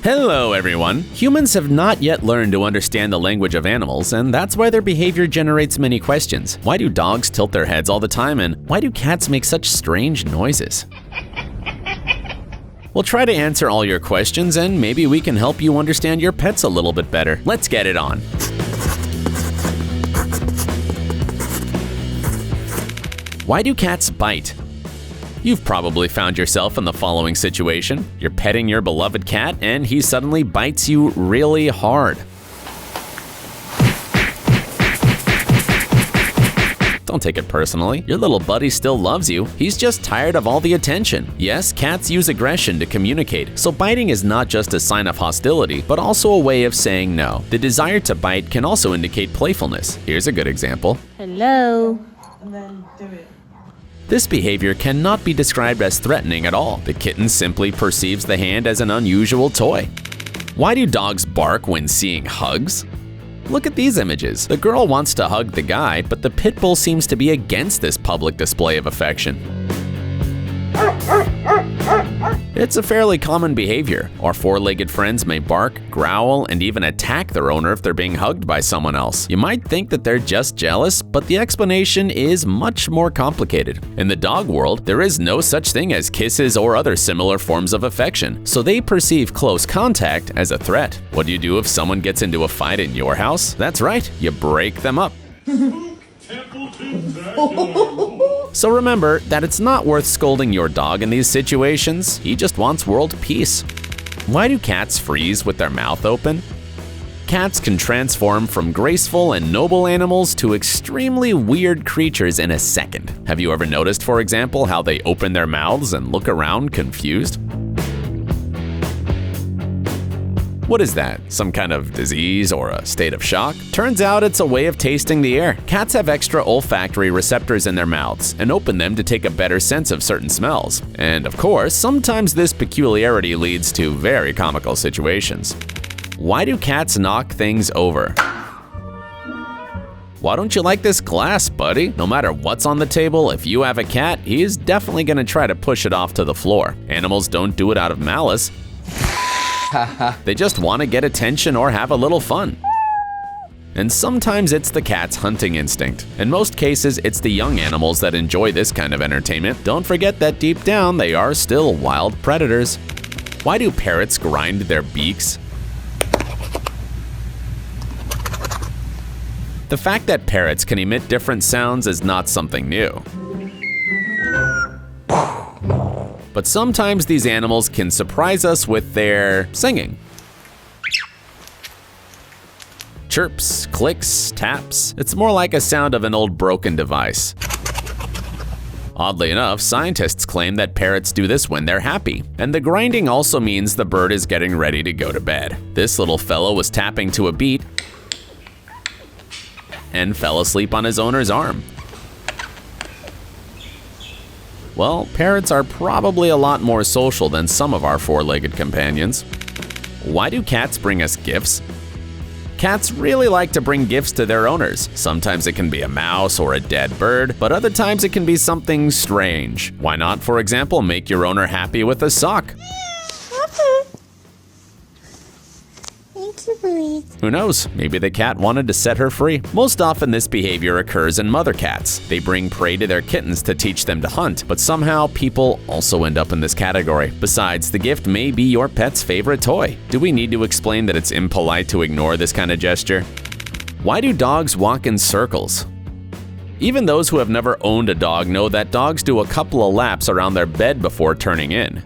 Hello everyone! Humans have not yet learned to understand the language of animals, and that's why their behavior generates many questions. Why do dogs tilt their heads all the time, and why do cats make such strange noises? We'll try to answer all your questions, and maybe we can help you understand your pets a little bit better. Let's get it on! Why do cats bite? You've probably found yourself in the following situation. You're petting your beloved cat and he suddenly bites you really hard. Don't take it personally. Your little buddy still loves you. He's just tired of all the attention. Yes, cats use aggression to communicate, so biting is not just a sign of hostility, but also a way of saying no. The desire to bite can also indicate playfulness. Here's a good example. Hello. And then do it. This behavior cannot be described as threatening at all. The kitten simply perceives the hand as an unusual toy. Why do dogs bark when seeing hugs? Look at these images. The girl wants to hug the guy, but the pit bull seems to be against this public display of affection. It's a fairly common behavior. Our four-legged friends may bark, growl, and even attack their owner if they're being hugged by someone else. You might think that they're just jealous, but the explanation is much more complicated. In the dog world, there is no such thing as kisses or other similar forms of affection, so they perceive close contact as a threat. What do you do if someone gets into a fight in your house? That's right, you break them up. So remember that it's not worth scolding your dog in these situations. He just wants world peace. Why do cats freeze with their mouth open? Cats can transform from graceful and noble animals to extremely weird creatures in a second. Have you ever noticed, for example, how they open their mouths and look around confused? What is that? Some kind of disease or a state of shock? Turns out it's a way of tasting the air. Cats have extra olfactory receptors in their mouths and open them to take a better sense of certain smells. And of course, sometimes this peculiarity leads to very comical situations. Why do cats knock things over? Why don't you like this glass, buddy? No matter what's on the table, if you have a cat, he is definitely gonna try to push it off to the floor. Animals don't do it out of malice. They just want to get attention or have a little fun. And sometimes it's the cat's hunting instinct. In most cases, it's the young animals that enjoy this kind of entertainment. Don't forget that deep down, they are still wild predators. Why do parrots grind their beaks? The fact that parrots can emit different sounds is not something new. But sometimes these animals can surprise us with their singing. Chirps, clicks, taps. It's more like a sound of an old broken device. Oddly enough, scientists claim that parrots do this when they're happy. And the grinding also means the bird is getting ready to go to bed. This little fellow was tapping to a beat and fell asleep on his owner's arm. Well, parrots are probably a lot more social than some of our four-legged companions. Why do cats bring us gifts? Cats really like to bring gifts to their owners. Sometimes it can be a mouse or a dead bird, but other times it can be something strange. Why not, for example, make your owner happy with a sock? Who knows? Maybe the cat wanted to set her free. Most often this behavior occurs in mother cats. They bring prey to their kittens to teach them to hunt, but somehow people also end up in this category. Besides, the gift may be your pet's favorite toy. Do we need to explain that it's impolite to ignore this kind of gesture? Why do dogs walk in circles? Even those who have never owned a dog know that dogs do a couple of laps around their bed before turning in.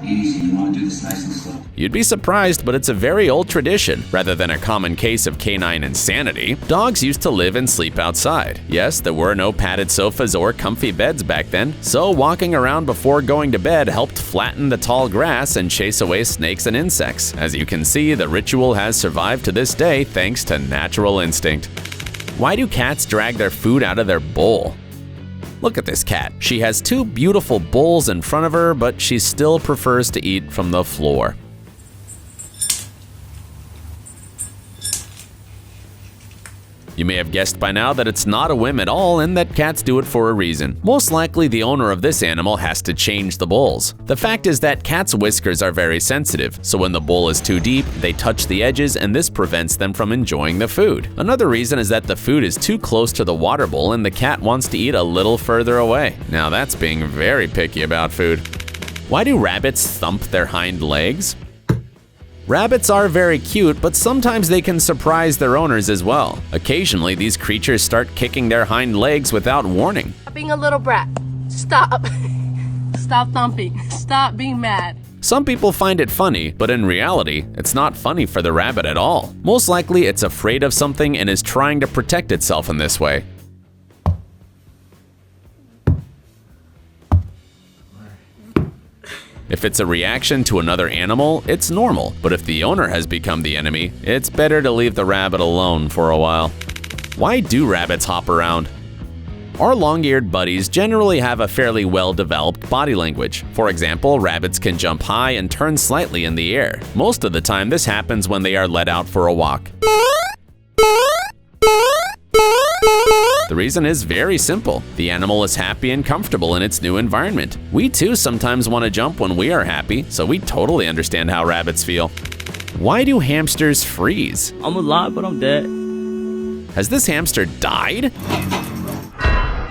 Easy, you want to do this nice and slow. You'd be surprised, but it's a very old tradition. Rather than a common case of canine insanity, dogs used to live and sleep outside. Yes, there were no padded sofas or comfy beds back then, so walking around before going to bed helped flatten the tall grass and chase away snakes and insects. As you can see, the ritual has survived to this day thanks to natural instinct. Why do cats drag their food out of their bowl? Look at this cat. She has two beautiful bowls in front of her, but she still prefers to eat from the floor. You may have guessed by now that it's not a whim at all and that cats do it for a reason. Most likely the owner of this animal has to change the bowls. The fact is that cats' whiskers are very sensitive, so when the bowl is too deep, they touch the edges and this prevents them from enjoying the food. Another reason is that the food is too close to the water bowl and the cat wants to eat a little further away. Now that's being very picky about food. Why do rabbits thump their hind legs? Rabbits are very cute, but sometimes they can surprise their owners as well. Occasionally, these creatures start kicking their hind legs without warning. Stop being a little brat. Stop. Stop thumping. Stop being mad. Some people find it funny, but in reality, it's not funny for the rabbit at all. Most likely, it's afraid of something and is trying to protect itself in this way. If it's a reaction to another animal, it's normal, but if the owner has become the enemy, it's better to leave the rabbit alone for a while. Why do rabbits hop around? Our long-eared buddies generally have a fairly well-developed body language. For example, rabbits can jump high and turn slightly in the air. Most of the time, this happens when they are let out for a walk. The reason is very simple. The animal is happy and comfortable in its new environment. We too sometimes want to jump when we are happy, so we totally understand how rabbits feel. Why do hamsters freeze? I'm alive, but I'm dead. Has this hamster died?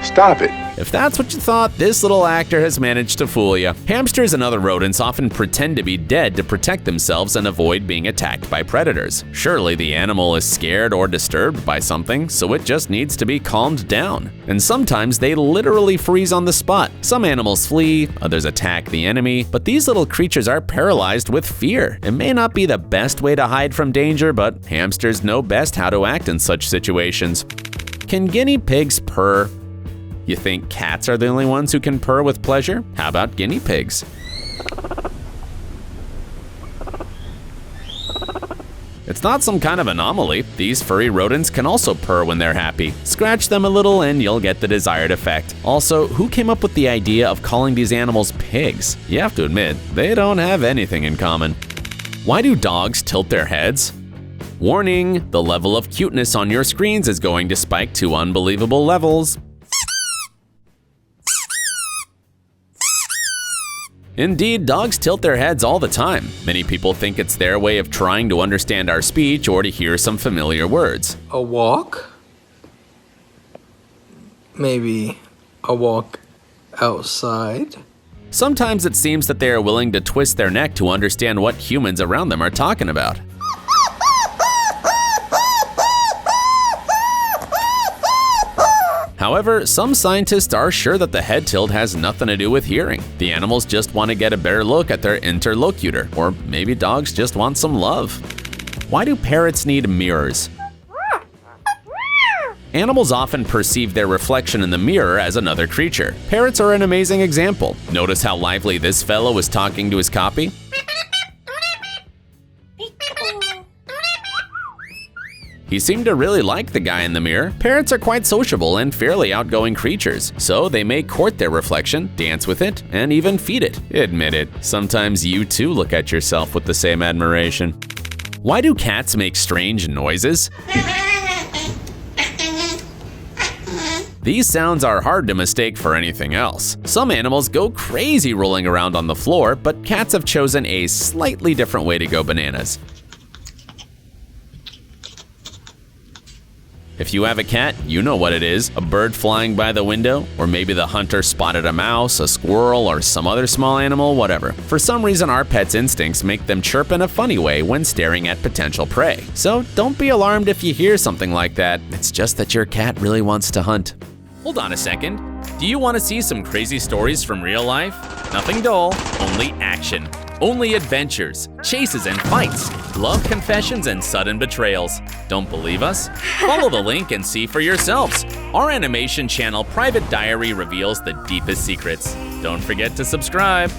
Stop it. If that's what you thought, this little actor has managed to fool you. Hamsters and other rodents often pretend to be dead to protect themselves and avoid being attacked by predators. Surely the animal is scared or disturbed by something, so it just needs to be calmed down. And sometimes they literally freeze on the spot. Some animals flee, others attack the enemy, but these little creatures are paralyzed with fear. It may not be the best way to hide from danger, but hamsters know best how to act in such situations. Can guinea pigs purr? You think cats are the only ones who can purr with pleasure? How about guinea pigs? It's not some kind of anomaly. These furry rodents can also purr when they're happy. Scratch them a little and you'll get the desired effect. Also, who came up with the idea of calling these animals pigs? You have to admit, they don't have anything in common. Why do dogs tilt their heads? Warning, the level of cuteness on your screens is going to spike to unbelievable levels. Indeed, dogs tilt their heads all the time. Many people think it's their way of trying to understand our speech or to hear some familiar words. A walk? Maybe a walk outside? Sometimes it seems that they are willing to twist their neck to understand what humans around them are talking about. However, some scientists are sure that the head tilt has nothing to do with hearing. The animals just want to get a better look at their interlocutor, or maybe dogs just want some love. Why do parrots need mirrors? Animals often perceive their reflection in the mirror as another creature. Parrots are an amazing example. Notice how lively this fellow is talking to his copy? He seemed to really like the guy in the mirror. Parrots are quite sociable and fairly outgoing creatures, so they may court their reflection, dance with it, and even feed it. Admit it, sometimes you too look at yourself with the same admiration. Why do cats make strange noises? These sounds are hard to mistake for anything else. Some animals go crazy rolling around on the floor, but cats have chosen a slightly different way to go bananas. If you have a cat, you know what it is. A bird flying by the window, or maybe the hunter spotted a mouse, a squirrel, or some other small animal, whatever. For some reason, our pets' instincts make them chirp in a funny way when staring at potential prey. So don't be alarmed if you hear something like that. It's just that your cat really wants to hunt. Hold on a second. Do you want to see some crazy stories from real life? Nothing dull, only action. Only adventures, chases and fights, love confessions and sudden betrayals. Don't believe us? Follow the link and see for yourselves. Our animation channel Private Diary reveals the deepest secrets. Don't forget to subscribe.